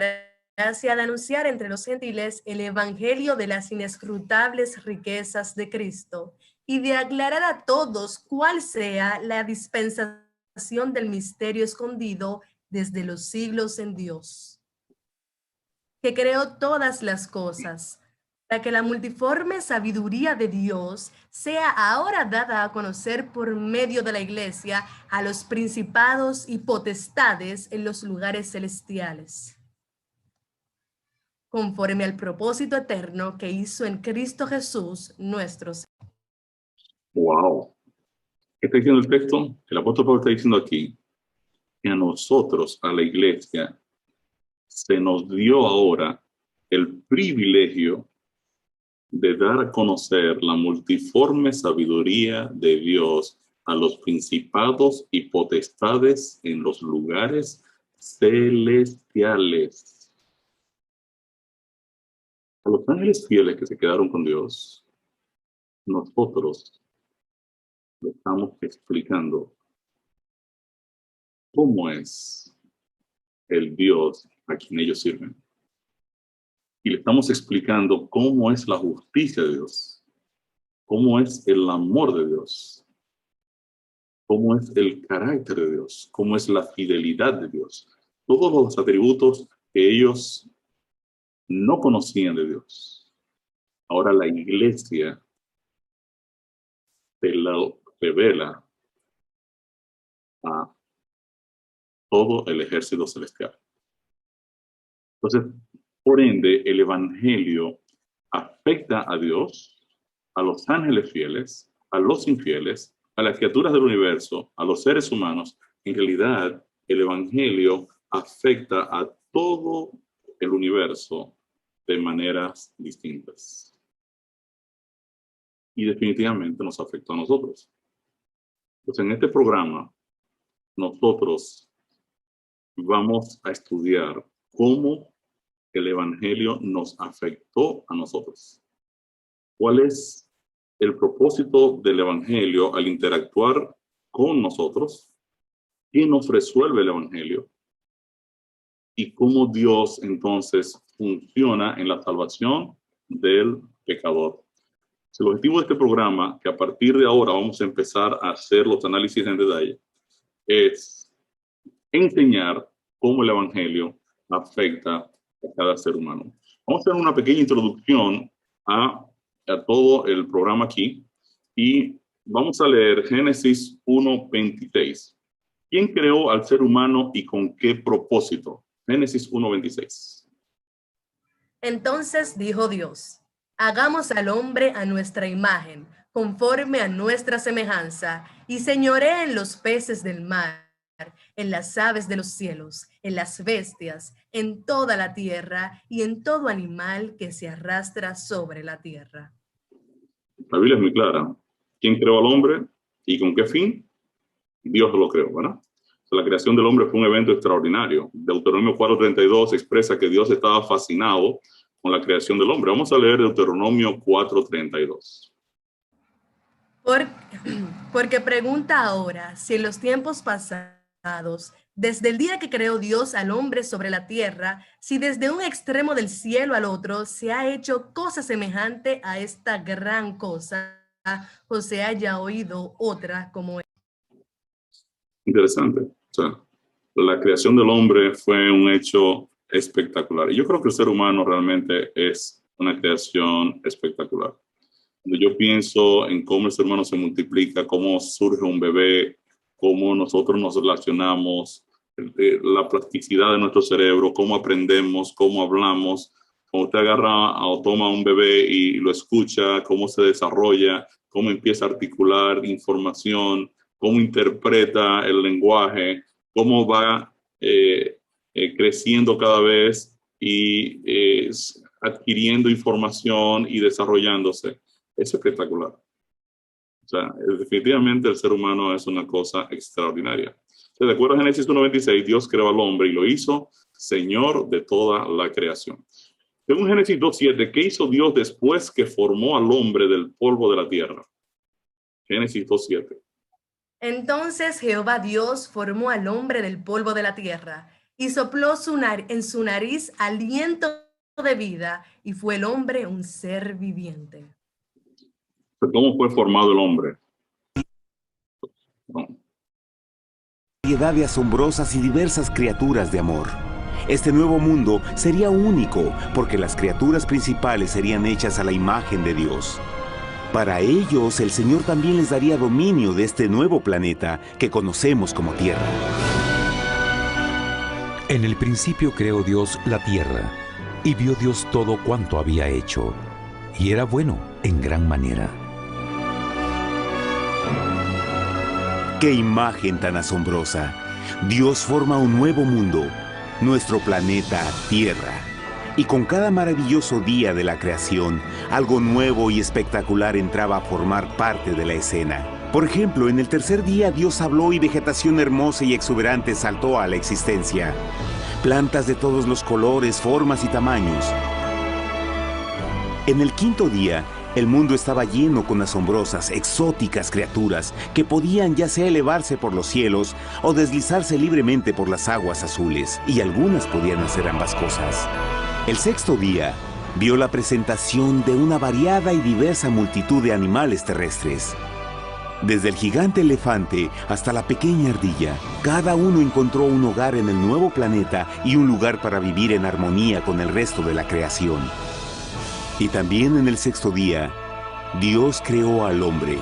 B: gracia de anunciar entre los gentiles el evangelio de las inescrutables riquezas de Cristo y de aclarar a todos cuál sea la dispensación del misterio escondido desde los siglos en Dios, que creó todas las cosas, para que la multiforme sabiduría de Dios sea ahora dada a conocer por medio de la Iglesia a los principados y potestades en los lugares celestiales, conforme al propósito eterno que hizo en Cristo Jesús nuestro Señor.
A: Wow. ¿Qué está diciendo el texto? El apóstol Pablo está diciendo aquí que a nosotros, a la iglesia, se nos dio ahora el privilegio de dar a conocer la multiforme sabiduría de Dios a los principados y potestades en los lugares celestiales. A los ángeles fieles que se quedaron con Dios, nosotros le estamos explicando cómo es el Dios a quien ellos sirven. Y le estamos explicando cómo es la justicia de Dios, cómo es el amor de Dios, cómo es el carácter de Dios, cómo es la fidelidad de Dios. Todos los atributos que ellos no conocían de Dios. Ahora la iglesia se lo revela a todo el ejército celestial. Entonces, por ende, el evangelio afecta a Dios, a los ángeles fieles, a los infieles, a las criaturas del universo, a los seres humanos. En realidad, el evangelio afecta a todo el universo de maneras distintas. Y definitivamente nos afectó a nosotros. Pues en este programa, nosotros vamos a estudiar cómo el evangelio nos afectó a nosotros. ¿Cuál es el propósito del evangelio al interactuar con nosotros? ¿Qué nos resuelve el evangelio? Y cómo Dios entonces funciona en la salvación del pecador. El objetivo de este programa, que a partir de ahora vamos a empezar a hacer los análisis en detalle, es enseñar cómo el evangelio afecta a cada ser humano. Vamos a hacer una pequeña introducción a todo el programa aquí y Vamos a leer Génesis 1:26. ¿Quién creó al ser humano y con qué propósito? Génesis 1:26.
B: Entonces dijo Dios, hagamos al hombre a nuestra imagen, conforme a nuestra semejanza, y señoree en los peces del mar, en las aves de los cielos, en las bestias, en toda la tierra y en todo animal que se arrastra sobre la tierra.
A: La Biblia es muy clara. ¿Quién creó al hombre y con qué fin? Dios lo creó, ¿verdad? La creación del hombre fue un evento extraordinario. Deuteronomio 4:32 expresa que Dios estaba fascinado con la creación del hombre. Vamos a leer Deuteronomio 4:32.
B: Porque pregunta ahora si en los tiempos pasados, desde el día que creó Dios al hombre sobre la tierra, si desde un extremo del cielo al otro se ha hecho cosa semejante a esta gran cosa, o se haya oído otra como esta.
A: Interesante. O sea, la creación del hombre fue un hecho espectacular. Y yo creo que el ser humano realmente es una creación espectacular. Cuando yo pienso en cómo el ser humano se multiplica, cómo surge un bebé, cómo nosotros nos relacionamos, la plasticidad de nuestro cerebro, cómo aprendemos, cómo hablamos. Cuando usted agarra o toma un bebé y lo escucha, cómo se desarrolla, cómo empieza a articular información, cómo interpreta el lenguaje, cómo va creciendo cada vez y adquiriendo información y desarrollándose. Es espectacular. O sea, definitivamente el ser humano es una cosa extraordinaria. De acuerdo a Génesis 1:26, Dios creó al hombre y lo hizo Señor de toda la creación. Según Génesis 2:7, ¿qué hizo Dios después que formó al hombre del polvo de la tierra? Génesis 2:7.
B: Entonces Jehová Dios formó al hombre del polvo de la tierra y sopló en su nariz aliento de vida, y fue el hombre un ser viviente.
A: ¿Cómo fue formado el hombre? No.
D: Variedad de asombrosas y diversas criaturas de amor. Este nuevo mundo sería único porque las criaturas principales serían hechas a la imagen de Dios. Para ellos, el Señor también les daría dominio de este nuevo planeta que conocemos como Tierra.
E: En el principio creó Dios la tierra, y vio Dios todo cuanto había hecho, y era bueno en gran manera.
D: ¡Qué imagen tan asombrosa! Dios forma un nuevo mundo, nuestro planeta Tierra. Y con cada maravilloso día de la creación, algo nuevo y espectacular entraba a formar parte de la escena. Por ejemplo, en el tercer día Dios habló y vegetación hermosa y exuberante saltó a la existencia. Plantas de todos los colores, formas y tamaños. En el quinto día, el mundo estaba lleno con asombrosas, exóticas criaturas que podían ya sea elevarse por los cielos o deslizarse libremente por las aguas azules, y algunas podían hacer ambas cosas. El sexto día vio la presentación de una variada y diversa multitud de animales terrestres. Desde el gigante elefante hasta la pequeña ardilla, cada uno encontró un hogar en el nuevo planeta y un lugar para vivir en armonía con el resto de la creación. Y también en el sexto día, Dios creó al hombre.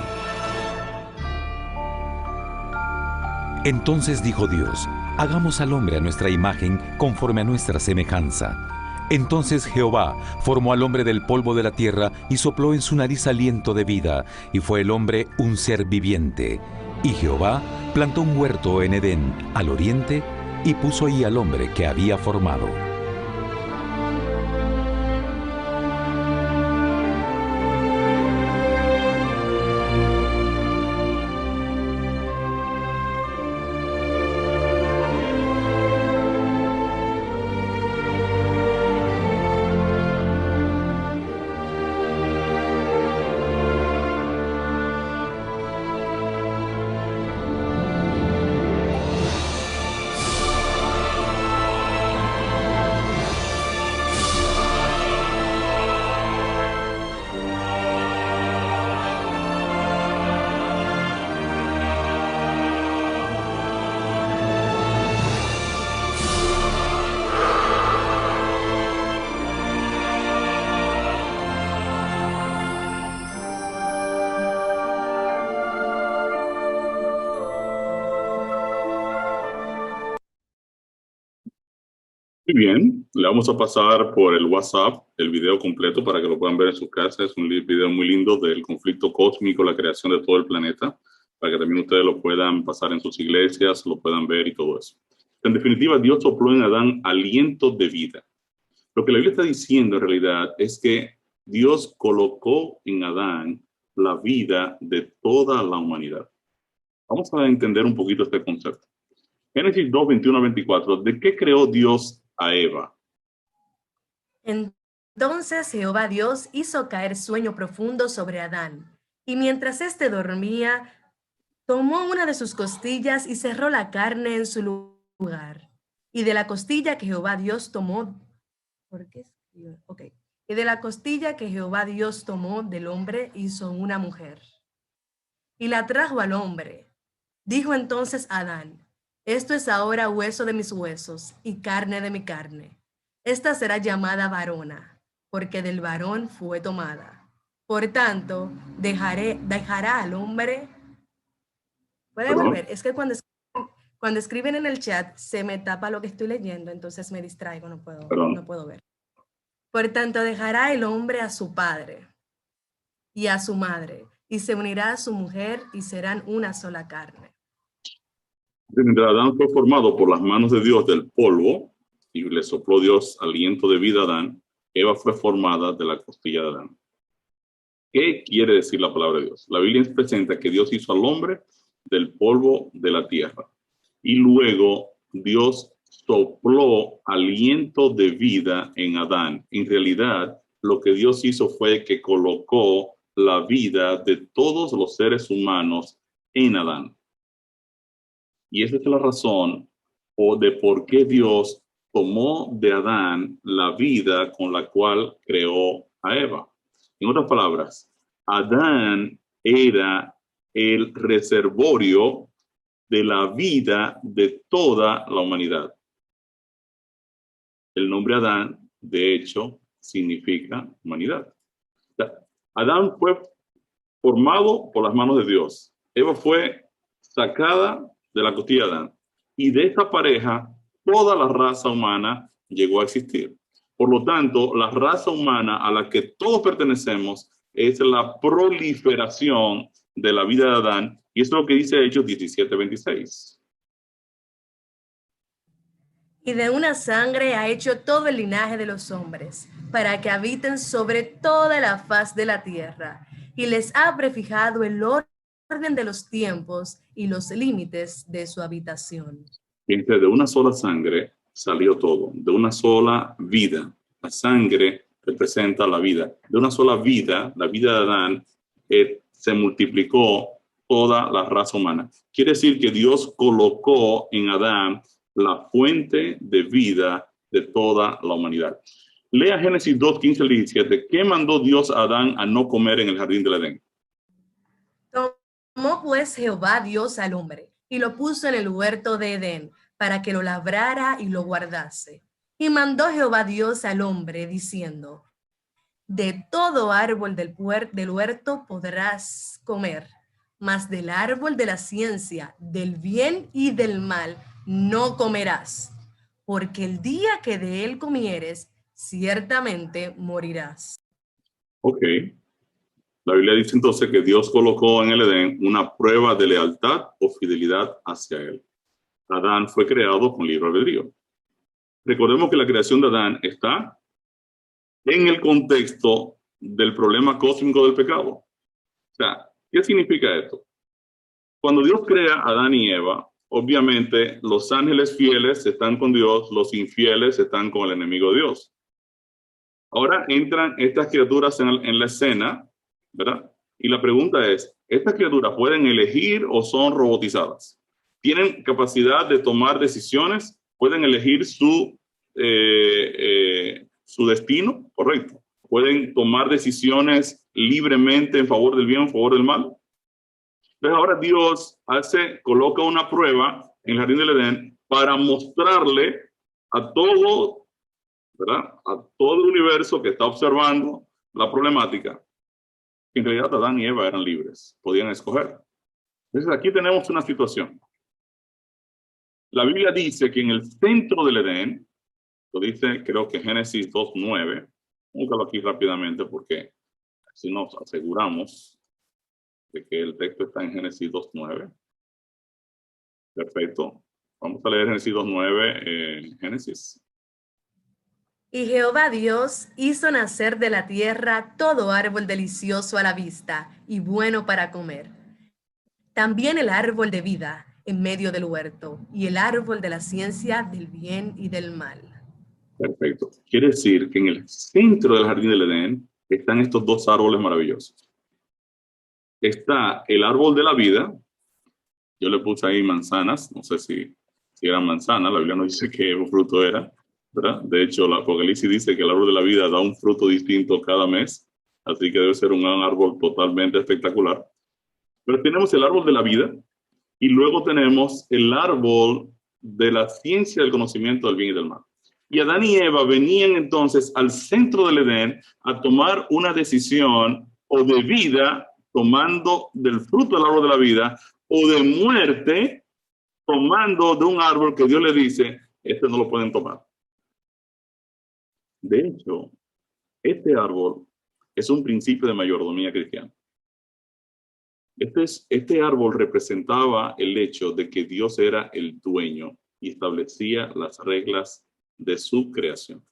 E: Entonces dijo Dios, hagamos al hombre a nuestra imagen, conforme a nuestra semejanza. Entonces Jehová formó al hombre del polvo de la tierra y sopló en su nariz aliento de vida, y fue el hombre un ser viviente. Y Jehová plantó un huerto en Edén, al oriente, y puso ahí al hombre que había formado.
A: Muy bien, le vamos a pasar por el WhatsApp el video completo para que lo puedan ver en sus casas. Es un video muy lindo del conflicto cósmico, la creación de todo el planeta, para que también ustedes lo puedan pasar en sus iglesias, lo puedan ver y todo eso. En definitiva, Dios sopló en Adán aliento de vida. Lo que la Biblia está diciendo en realidad es que Dios colocó en Adán la vida de toda la humanidad. Vamos a entender un poquito este concepto. Génesis 2, 21 a 24. ¿De qué creó Dios a Eva?
B: Entonces Jehová Dios hizo caer sueño profundo sobre Adán, y mientras éste dormía, tomó una de sus costillas y cerró la carne en su lugar. Y de la costilla que Jehová Dios tomó, ¿por qué escribió? Ok. Y de la costilla que Jehová Dios tomó del hombre hizo una mujer. Y la trajo al hombre. Dijo entonces Adán: esto es ahora hueso de mis huesos y carne de mi carne. Esta será llamada varona, porque del varón fue tomada. Por tanto, dejará al hombre. ¿Puede
A: ¿Perdón?
B: volver? Es que cuando escriben en el chat se me tapa lo que estoy leyendo, entonces me distraigo, no
A: Perdón.
B: puedo ver. Por tanto, dejará el hombre a su padre y a su madre, y se unirá a su mujer, y serán una sola carne.
A: Mientras Adán fue formado por las manos de Dios del polvo y le sopló Dios aliento de vida a Adán, Eva fue formada de la costilla de Adán. ¿Qué quiere decir la palabra de Dios? La Biblia presenta que Dios hizo al hombre del polvo de la tierra y luego Dios sopló aliento de vida en Adán. En realidad, lo que Dios hizo fue que colocó la vida de todos los seres humanos en Adán. Y esa es la razón de por qué Dios tomó de Adán la vida con la cual creó a Eva. En otras palabras, Adán era el reservorio de la vida de toda la humanidad. El nombre Adán, de hecho, significa humanidad. Adán fue formado por las manos de Dios. Eva fue sacada de la costilla de Adán. Y de esta pareja, toda la raza humana llegó a existir. Por lo tanto, la raza humana a la que todos pertenecemos es la proliferación de la vida de Adán. Y eso es lo que dice Hechos 17:26.
B: Y de una sangre ha hecho todo el linaje de los hombres, para que habiten sobre toda la faz de la tierra, y les ha prefijado el orden de los tiempos y los límites de su habitación.
A: Entre de una sola sangre salió todo, de una sola vida. La sangre representa la vida. De una sola vida, la vida de Adán, se multiplicó toda la raza humana. Quiere decir que Dios colocó en Adán la fuente de vida de toda la humanidad. Lea Génesis 2, 15 al 17. ¿Qué mandó Dios a Adán a no comer en el jardín del Edén?
B: Tomó pues Jehová Dios al hombre y lo puso en el huerto de Edén para que lo labrara y lo guardase. Y mandó Jehová Dios al hombre diciendo: de todo árbol del huerto podrás comer, mas del árbol de la ciencia, del bien y del mal, no comerás, porque el día que de él comieres, ciertamente morirás.
A: Ok. La Biblia dice entonces que Dios colocó en el Edén una prueba de lealtad o fidelidad hacia él. Adán fue creado con libre albedrío. Recordemos que la creación de Adán está en el contexto del problema cósmico del pecado. O sea, ¿qué significa esto? Cuando Dios crea a Adán y Eva, obviamente los ángeles fieles están con Dios, los infieles están con el enemigo de Dios. Ahora entran estas criaturas en la escena, ¿verdad? Y la pregunta es, ¿estas criaturas pueden elegir o son robotizadas? ¿Tienen capacidad de tomar decisiones? ¿Pueden elegir su destino? Correcto. ¿Pueden tomar decisiones libremente en favor del bien o en favor del mal? Entonces ahora Dios coloca una prueba en el jardín del Edén para mostrarle a todo, ¿verdad? A todo el universo que está observando la problemática, que en realidad Adán y Eva eran libres, podían escoger. Entonces aquí tenemos una situación. La Biblia dice que en el centro del Edén, Lo dice, creo que Génesis 2:9. Búscalo aquí rápidamente porque así nos aseguramos de que el texto está en Génesis 2:9. Perfecto. Vamos a leer Génesis 2:9. Génesis.
B: Y Jehová Dios hizo nacer de la tierra todo árbol delicioso a la vista y bueno para comer. También el árbol de vida en medio del huerto y el árbol de la ciencia del bien y del mal.
A: Perfecto. Quiere decir que en el centro del jardín del Edén están estos dos árboles maravillosos. Está el árbol de la vida. Yo le puse ahí manzanas. No sé si eran manzanas. La Biblia no dice qué fruto era, ¿verdad? De hecho, la Apocalipsis dice que el árbol de la vida da un fruto distinto cada mes. Así que debe ser un árbol totalmente espectacular. Pero tenemos el árbol de la vida y luego tenemos el árbol de la ciencia del conocimiento del bien y del mal. Y Adán y Eva venían entonces al centro del Edén a tomar una decisión o de vida tomando del fruto del árbol de la vida o de muerte tomando de un árbol que Dios le dice, este no lo pueden tomar. De hecho, este árbol es un principio de mayordomía cristiana. Este árbol representaba el hecho de que Dios era el dueño y establecía las reglas de su creación.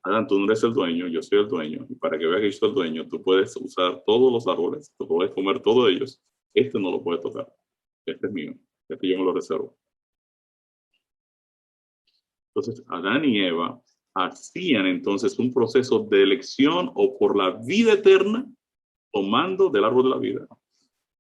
A: Adán, tú no eres el dueño, yo soy el dueño. Y para que veas que yo soy el dueño, tú puedes usar todos los árboles, tú puedes comer todos ellos. Este no lo puedes tocar. Este es mío. Este yo me lo reservo. Entonces, Adán y Eva hacían entonces un proceso de elección o por la vida eterna tomando del árbol de la vida.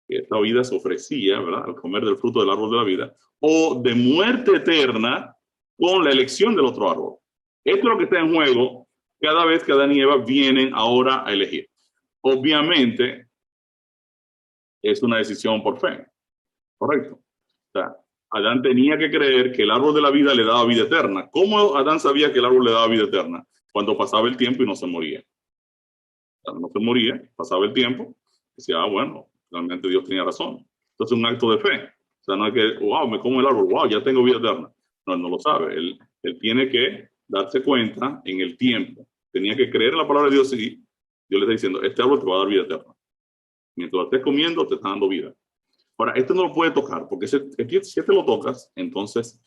A: Esta vida se ofrecía, ¿verdad?, al comer del fruto del árbol de la vida, o de muerte eterna con la elección del otro árbol. Esto es lo que está en juego cada vez que Adán y Eva vienen ahora a elegir. Obviamente, es una decisión por fe, ¿correcto? O sea, Adán tenía que creer que el árbol de la vida le daba vida eterna. ¿Cómo Adán sabía que el árbol le daba vida eterna? Cuando pasaba el tiempo y no se moría. No se moría, pasaba el tiempo, decía, bueno, realmente Dios tenía razón. Entonces es un acto de fe. O sea, no es que, wow, me como el árbol, wow, ya tengo vida eterna. No, él no lo sabe. Él tiene que darse cuenta en el tiempo. Tenía que creer en la palabra de Dios y Dios le está diciendo, este árbol te va a dar vida eterna. Mientras lo estés comiendo, te está dando vida. Ahora, este no lo puede tocar, porque si te lo tocas, entonces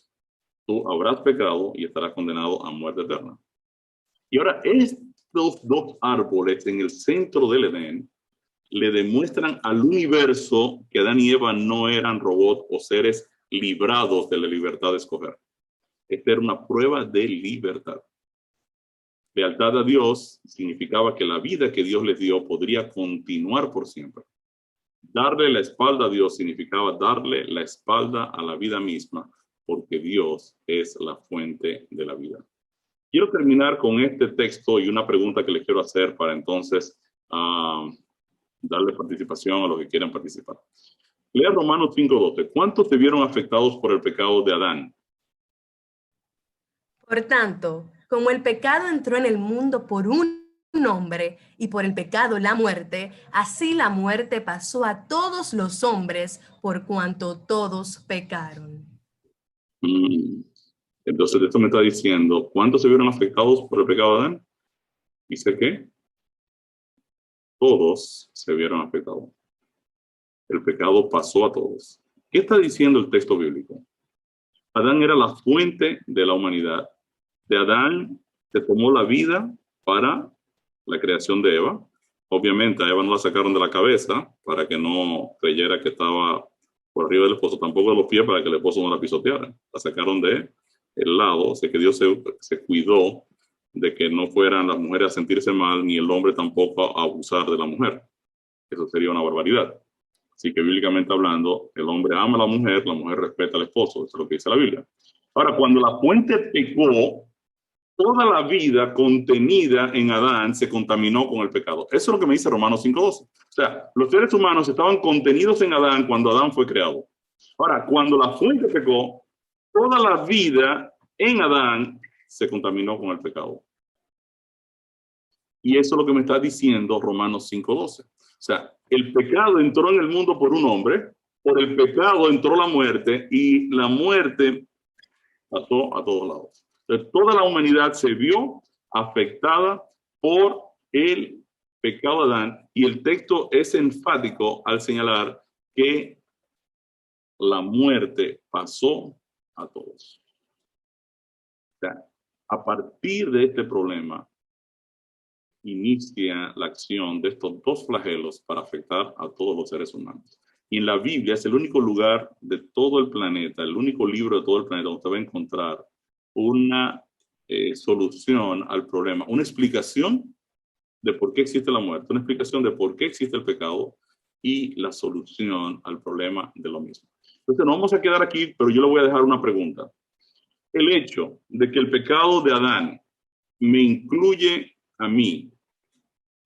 A: tú habrás pecado y estarás condenado a muerte eterna. Y ahora, estos dos árboles en el centro del Edén le demuestran al universo que Adán y Eva no eran robots o seres librados de la libertad de escoger. Esta era una prueba de libertad. Lealtad a Dios significaba que la vida que Dios les dio podría continuar por siempre. Darle la espalda a Dios significaba darle la espalda a la vida misma, porque Dios es la fuente de la vida. Quiero terminar con este texto y una pregunta que les quiero hacer para entonces darle participación a los que quieran participar. Lea Romanos 5:12. ¿Cuántos se vieron afectados por el pecado de Adán?
B: Por tanto, como el pecado entró en el mundo por un hombre y por el pecado la muerte, así la muerte pasó a todos los hombres por cuanto todos pecaron.
A: Entonces esto me está diciendo, ¿cuántos se vieron afectados por el pecado de Adán? Dice que todos se vieron afectados. El pecado pasó a todos. ¿Qué está diciendo el texto bíblico? Adán era la fuente de la humanidad. De Adán se tomó la vida para la creación de Eva. Obviamente a Eva no la sacaron de la cabeza para que no creyera que estaba por arriba del esposo, tampoco de los pies para que el esposo no la pisoteara. La sacaron de el lado, o sea que Dios se cuidó de que no fueran las mujeres a sentirse mal, ni el hombre tampoco a abusar de la mujer. Eso sería una barbaridad. Así que bíblicamente hablando, el hombre ama a la mujer respeta al esposo. Eso es lo que dice la Biblia. Ahora, cuando la fuente pecó, toda la vida contenida en Adán se contaminó con el pecado. Eso es lo que me dice Romanos 5:12. O sea, los seres humanos estaban contenidos en Adán cuando Adán fue creado. Ahora, cuando la fuente pecó, toda la vida en Adán se contaminó con el pecado. Y eso es lo que me está diciendo Romanos 5:12. O sea, el pecado entró en el mundo por un hombre, por el pecado entró la muerte y la muerte pasó a todos lados. Entonces, toda la humanidad se vio afectada por el pecado de Adán, y el texto es enfático al señalar que la muerte pasó a todos. O sea, a partir de este problema, inicia la acción de estos dos flagelos para afectar a todos los seres humanos. Y en la Biblia es el único lugar de todo el planeta, el único libro de todo el planeta donde usted va a encontrar una solución al problema, una explicación de por qué existe la muerte, una explicación de por qué existe el pecado y la solución al problema de lo mismo. Entonces no vamos a quedar aquí, pero yo le voy a dejar una pregunta. El hecho de que el pecado de Adán me incluye a mí,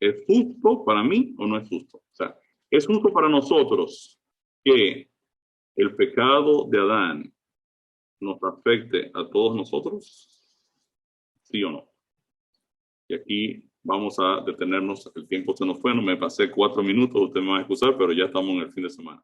A: ¿es justo para mí o no es justo? O sea, ¿es justo para nosotros que el pecado de Adán nos afecte a todos nosotros? ¿Sí o no? Y aquí vamos a detenernos, el tiempo se nos fue, no me pasé 4 minutos, usted me va a excusar, pero ya estamos en el fin de semana.